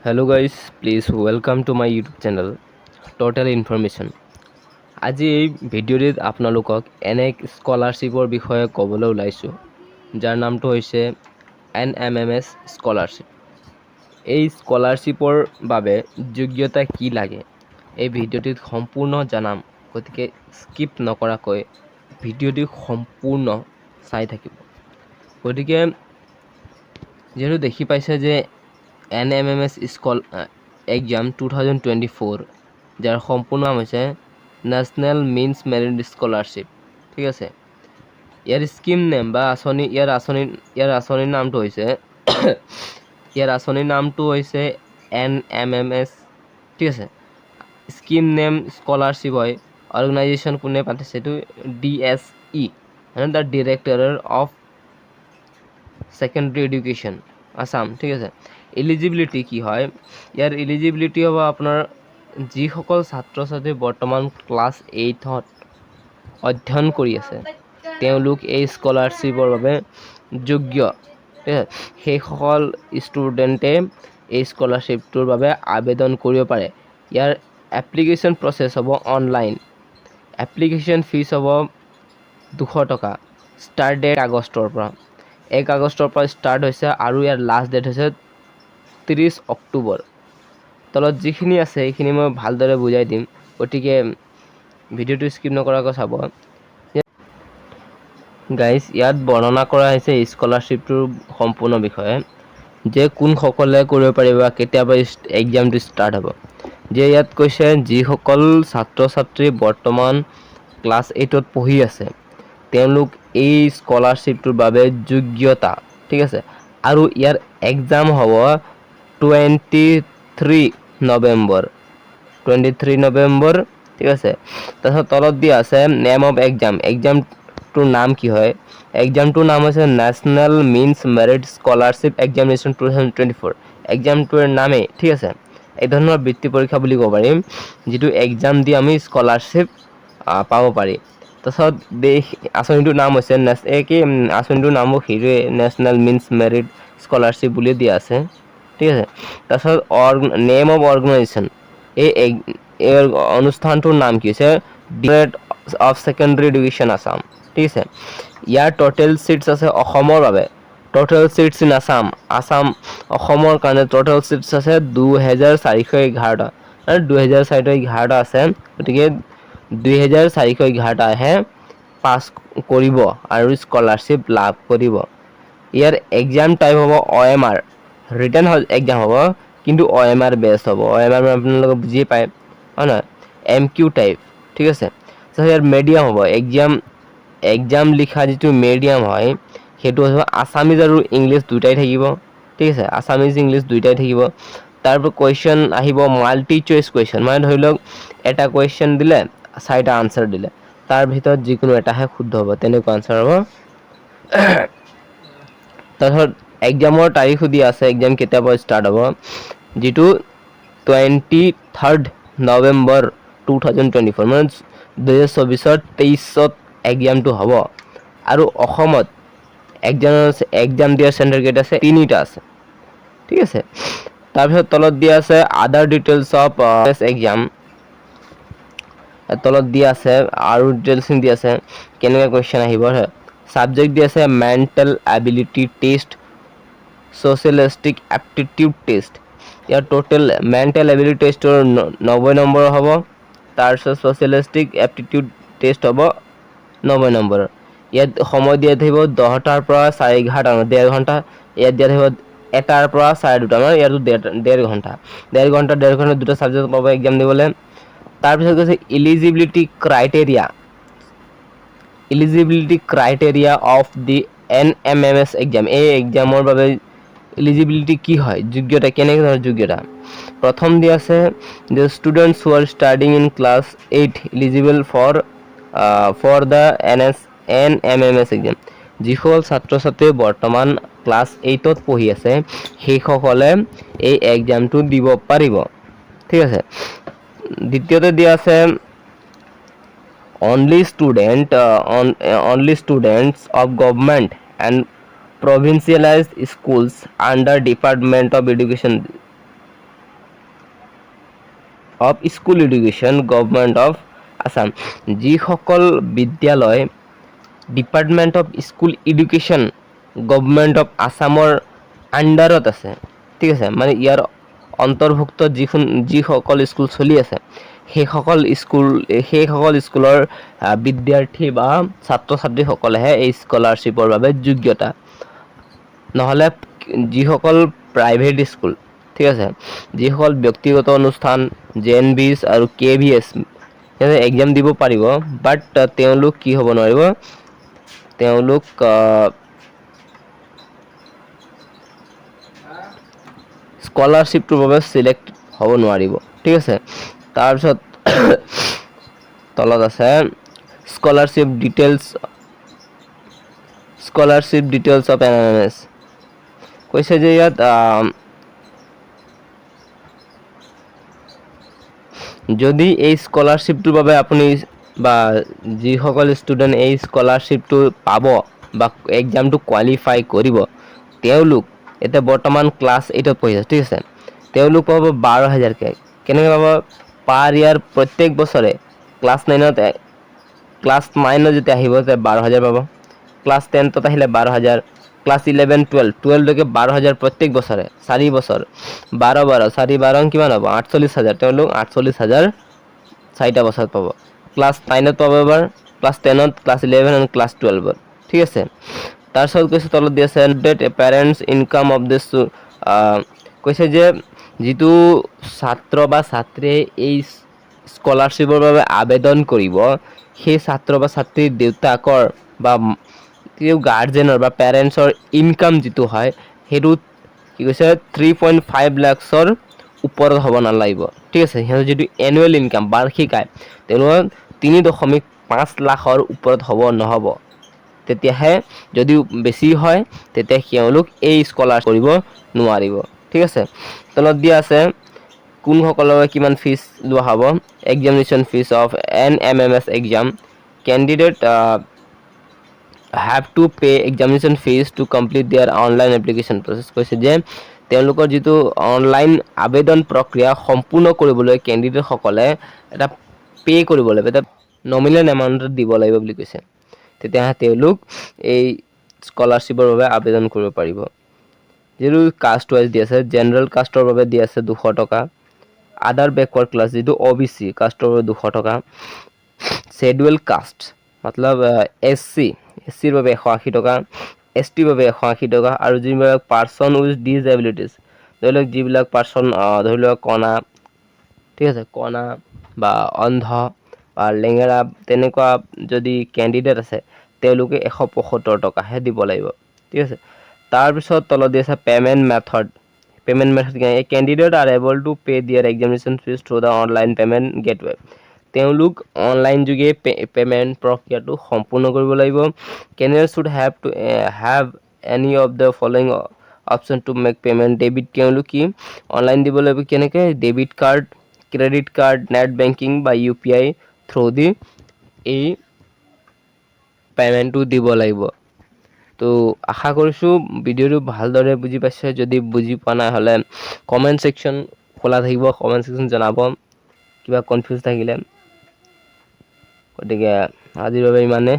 Hello guys, please welcome to my YouTube channel Total Information. আজি এই ভিডিঅ'টিত আপোনালোকক এনে স্কলাৰশ্বিপৰ বিষয়ে ক'বলৈ ওলাইছোঁ যাৰ নামটো হৈছে NMMS স্কলাৰশ্বিপ। এই স্কলাৰশ্বিপৰ বাবে যোগ্যতা কি লাগে এই ভিডিঅ'টিত সম্পূৰ্ণ জানাম, গতিকে স্কিপ নকৰাকৈ ভিডিঅ'টি সম্পূৰ্ণ চাই থাকিব। গতিকে যেহেতু দেখি পাইছে যে NMMS এক্সাম 2024 যাৰ সম্পূৰ্ণ নাম হৈছে নেশ্যনেল মিনছ মেৰিট স্কলাৰশ্বিপ। ঠিক আছে, ইয়াৰ স্কিম নেম বা ইয়াৰ আঁচনিৰ নামটো হৈছে NMMS। ঠিক আছে, স্কিম নেম স্কলাৰশ্বিপ হয়। অৰ্গেনাইজেশ্যন কোনে পাতিছে এইটো DSE, the directorate of secondary education Assam. ঠিক আছে, এলিজিবিলিটি কি হয়, ইয়াৰ এলিজিবিলিটি হ'ব আপোনাৰ যিসকল ছাত্ৰ ছাত্ৰী বৰ্তমান ক্লাছ 8ত অধ্যয়ন কৰি আছে তেওঁলোক এই স্কলাৰশ্বিপৰ বাবে যোগ্য। ঠিক আছে, সেইসকল ষ্টুডেণ্টে এই স্কলাৰশ্বিপটোৰ বাবে আবেদন কৰিব পাৰে। ইয়াৰ এপ্লিকেশ্যন প্ৰচেছ হ'ব অনলাইন। এপ্লিকেশ্যন ফিজ হ'ব 200 টকা। ষ্টাৰ্ট ডেট 1 আগষ্টৰ পৰা ষ্টাৰ্ট হৈছে আৰু ইয়াৰ লাষ্ট ডেট হৈছে 30 অক্টোবৰ। তলত যিখিনি আছে সেইখিনি মই ভালদৰে বুজাই দিম, গতিকে ভিডিঅ'টো স্কিপ নকৰাকৈ চাব। গাইজ, ইয়াত বৰ্ণনা কৰা হৈছে স্কলাৰশ্বিপটোৰ সম্পূৰ্ণ বিষয়ে, যে কোনসকলে কৰিব পাৰিব, কেতিয়াবা এক্সামটো ষ্টাৰ্ট হ'ব। যে ইয়াত কৈছে যিসকল ছাত্ৰ ছাত্ৰী বৰ্তমান ক্লাছ 8ত পঢ়ি আছে তেওঁলোক এই স্কলাৰশ্বিপটোৰ বাবে যোগ্যতা। ঠিক আছে, আৰু ইয়াৰ এক্সাম হ'ব 23 নৱেম্বৰ। ঠিক আছে, তাৰপিছত তলত দিয়া আছে নেম অফ এক্সামটোৰ নাম কি হয়। এক্সামটোৰ নাম হৈছে national means merit scholarship examination 2024। এক্সামটোৰ নামেই, ঠিক আছে, এই ধৰণৰ বৃত্তি পৰীক্ষা বুলি ক'ব পাৰিম, যিটো এক্সাম দি আমি স্কলাৰশ্বিপ পাব পাৰি। তাৰপিছত আঁচনিটোৰ নাম হৈছে আঁচনিটোৰ নামো সেইটোৱে নেশ্যনেল মিনছ মেৰিট স্কলাৰশ্বিপ বুলি দিয়া আছে। ঠিক আছে, তাৰপিছত নেম অফ অৰ্গেনাইজেশ্যন, এই অনুষ্ঠানটোৰ নাম কি হৈছে directorate of secondary education Assam. ঠিক আছে, ইয়াৰ টোটেল চিটছ আছে অসমৰ বাবে, টোটেল চিটছ ইন আসাম অসমৰ কাৰণে টোটেল চিটছ আছে 2411টা। 2411টা আছে, গতিকে 2411টাহে পাছ কৰিব আৰু স্কলাৰশ্বিপ লাভ কৰিব। ইয়াৰ এক্সাম টাইপ হ'ব OMR, ৰিটেন এক্সাম হ'ব, কিন্তু OMR বেষ্ট হ'ব। OMR আপোনালোকে বুজি পায় হয় নহয়, MQ টাইপ। ঠিক আছে, ইয়াৰ মিডিয়াম হ'ব, এক্সাম লিখা যিটো মিডিয়াম হয় সেইটো হ'ব আছামিজ আৰু ইংলিছ দুটাই থাকিব। ঠিক আছে, আছামিজ ইংলিছ দুটাই থাকিব। তাৰপৰা কুৱেশ্যন আহিব মাল্টি চইচ কুৱেশ্যন, মানে ধৰি লওক এটা কুৱেশ্যন দিলে 4টা আনচাৰ দিলে, তাৰ ভিতৰত যিকোনো এটাহে শুদ্ধ হ'ব, তেনেকুৱা আনচাৰ হ'ব। তাৰপিছত এক্সামৰ তাৰিখো দিয়া আছে, এক্সাম কেতিয়াৰ পৰা ষ্টাৰ্ট হ'ব, যিটো 23 নৱেম্বৰ 2024, মানে 2024 23ত এক্সামটো হ'ব। আৰু অসমত এক্সাম দিয়াৰ চেণ্টাৰ কেইটা আছে, 3টা আছে। ঠিক আছে, তাৰপিছত তলত দিয়া আছে আদাৰ ডিটেইলছ অফ এক্সাম, তলত দিয়া আছে আৰু ডিটেইলছ দিয়া আছে কেনেকৈ কুৱেশ্যন আহিব। ছাবজেক্ট দিয়া আছে mental ability test, scholastic aptitude test. ইয়াৰ টোটেল মেণ্টেল এবিলিটি টেষ্টৰ 90 নম্বৰ হ'ব, তাৰপিছত ছ'চিয়েলিষ্টিক এপ্টিটিউড টেষ্ট হ'ব 90 নম্বৰৰ। ইয়াত সময় দিয়া থাকিব 10টাৰ পৰা 11:30, 1.5 ঘণ্টা। ইয়াত দিয়া থাকিব 1টাৰ পৰা 2:30, মানে ইয়াতো 1.5 ঘণ্টা। 1.5 ঘণ্টা দুটা ছাবজেক্ট পাব এক্সাম দিবলৈ। তাৰপিছত কৈছে eligibility criteria of the NMMS exam. এই এক্সামৰ বাবে এলিজিবিলিটি কি হয়, যোগ্যতা কেনেকৈ ধৰণৰ যোগ্যতা। প্ৰথম দিয়া আছে যে students who are studying in class 8 eligible for the NMMS exam. যিসকল ছাত্ৰ ছাত্ৰী বৰ্তমান ক্লাছ 8ত পঢ়ি আছে সেইসকলে এই এক্সামটো দিব পাৰিব। ঠিক আছে, দ্বিতীয়তে দিয়া আছে only students of government and provincialized schools under Department of Education of school education government of Assam, যিসকল বিদ্যালয় department of school education government of আছামৰ আণ্ডাৰত আছে, ঠিক আছে, মানে ইয়াৰ অন্তৰ্ভুক্ত যিসকল স্কুল চলি আছে সেইসকল স্কুলৰ বিদ্যাৰ্থী বা ছাত্ৰ ছাত্ৰীসকলেহে এই স্কলাৰশ্বিপৰ বাবে যোগ্যতা। নহ'লে যিসকল প্ৰাইভেট স্কুল, ঠিক আছে, যিসকল ব্যক্তিগত অনুষ্ঠান JNVs আৰু KVS এক্সাম দিব পাৰিব, বাট তেওঁলোক কি হ'ব নোৱাৰিব, তেওঁলোক স্কলাৰশ্বিপটোৰ বাবে চিলেক্ট হ'ব নোৱাৰিব, ঠিক আছে। তাৰপিছত তলত আছে স্কলাৰশ্বিপ ডিটেইলছ অফ NMS, কৈছে যে ইয়াত যদি এই স্কলাৰশ্বিপটোৰ বাবে আপুনি বা যিসকল ষ্টুডেণ্ট এই স্কলাৰশ্বিপটো পাব বা এক্সামটো কোৱালিফাই কৰিব, তেওঁলোক এতিয়া বৰ্তমান ক্লাছ 8ত পঢ়ি আছে, ঠিক আছে, তেওঁলোক পাব 12,000কৈ। কেনেকৈ পাব? পাৰ ইয়াৰ প্ৰত্যেক বছৰে ক্লাছ 9ত যেতিয়া আহিব তেতিয়া 12,000 পাব, ক্লাছ 10ত আহিলে 12,000, ক্লাছ 11, 12লৈকে 12,000 প্ৰত্যেক বছৰে, 4 বছৰ, 4 কিমান হ'ব? 48,000। তেওঁলোক 48,000 4টা বছৰত পাব। ক্লাছ 9ত পাব এবাৰ, ক্লাছ 10ত, ক্লাছ 11 আৰু ক্লাছ 12ত, ঠিক আছে। তাৰপিছত কৈছে তলত দি আছে পেৰেণ্টছ ইনকাম অফ দিছ, কৈছে যে যিটো ছাত্ৰ বা ছাত্ৰীয়ে এই স্কলাৰশ্বিপৰ বাবে আবেদন কৰিব, সেই ছাত্ৰ বা ছাত্ৰীৰ দেউতাকৰ বা গাৰ্জেনৰ বা পেৰেণ্টছৰ ইনকাম যিটো হয় সেইটো কি কৈছে 3.5 লাখছৰ ওপৰত হ'ব নালাগিব, ঠিক আছে। সিহঁতৰ যিটো এনুৱেল ইনকাম বাৰ্ষিক আয় তেওঁলোকৰ 3.5 লাখৰ ওপৰত নহ'ব, তেতিয়াহে যদি বেছি হয় তেতিয়া তেওঁলোক এই স্কলাৰশ্বিপ কৰিব নোৱাৰিব, ঠিক আছে। তলত দিয়া আছে কোনসকলৰ কিমান ফিজ লোৱা হ'ব। Examination fees of NMMS exam, candidate have to pay examination fees to complete their online application process, কৈছে যে তেওঁলোকৰ যিটো অনলাইন আবেদন প্ৰক্ৰিয়া সম্পূৰ্ণ কৰিবলৈ কেণ্ডিডেটসকলে এটা পে' কৰিব লাগিব, এটা নমিনেল এমাউণ্টত দিব লাগিব বুলি কৈছে, তেতিয়াহে তেওঁলোক এই স্কলাৰশ্বিপৰ বাবে আবেদন কৰিব পাৰিব। যিটো কাষ্ট ৱাইজ দি আছে, জেনেৰেল কাষ্টৰ বাবে দি আছে 200 টকা, আদাৰ বেকৱাৰ্ড ক্লাছ যিটো OBC কাষ্টৰ বাবে 200 টকা, শ্বেডুৱেল কাষ্ট মতলব SCৰ বাবে 180 টকা, STৰ বাবে 180 টকা, আৰু যিবিলাক পাৰ্চন উইথ ডিজএবিলিটিজ, ধৰি লওক যিবিলাক পাৰ্চন ধৰি লওক কণা, ঠিক আছে, কণা বা অন্ধ বা লেঙেৰা তেনেকুৱা যদি কেণ্ডিডেট আছে তেওঁলোকে 175 টকাহে দিব লাগিব, ঠিক আছে। তাৰপিছত তলত দি আছে payment method candidate are able to pay' their examination fees through the online payment gateway, তেওঁলোক অনলাইন যোগে পে'মেণ্ট প্ৰক্ৰিয়াটো সম্পূৰ্ণ কৰিব লাগিব। Candidate should have any of the following option to make payment, debit তেওঁলোক কি অনলাইন দিব লাগিব, কেনেকৈ? Debit card, credit card, net banking বা UPI থ্ৰু দি এই পে'মেণ্টটো দিব লাগিব। তো আশা কৰিছোঁ ভিডিঅ'টো ভালদৰে বুজি পাইছে। যদি বুজি পোৱা নাই হ'লে কমেণ্ট ছেকশ্যন খোলা থাকিব, কমেণ্ট ছেকশ্যন জনাব কিবা কনফিউজ থাকিলে। গতিকে আজিৰ বাবে ইমানে।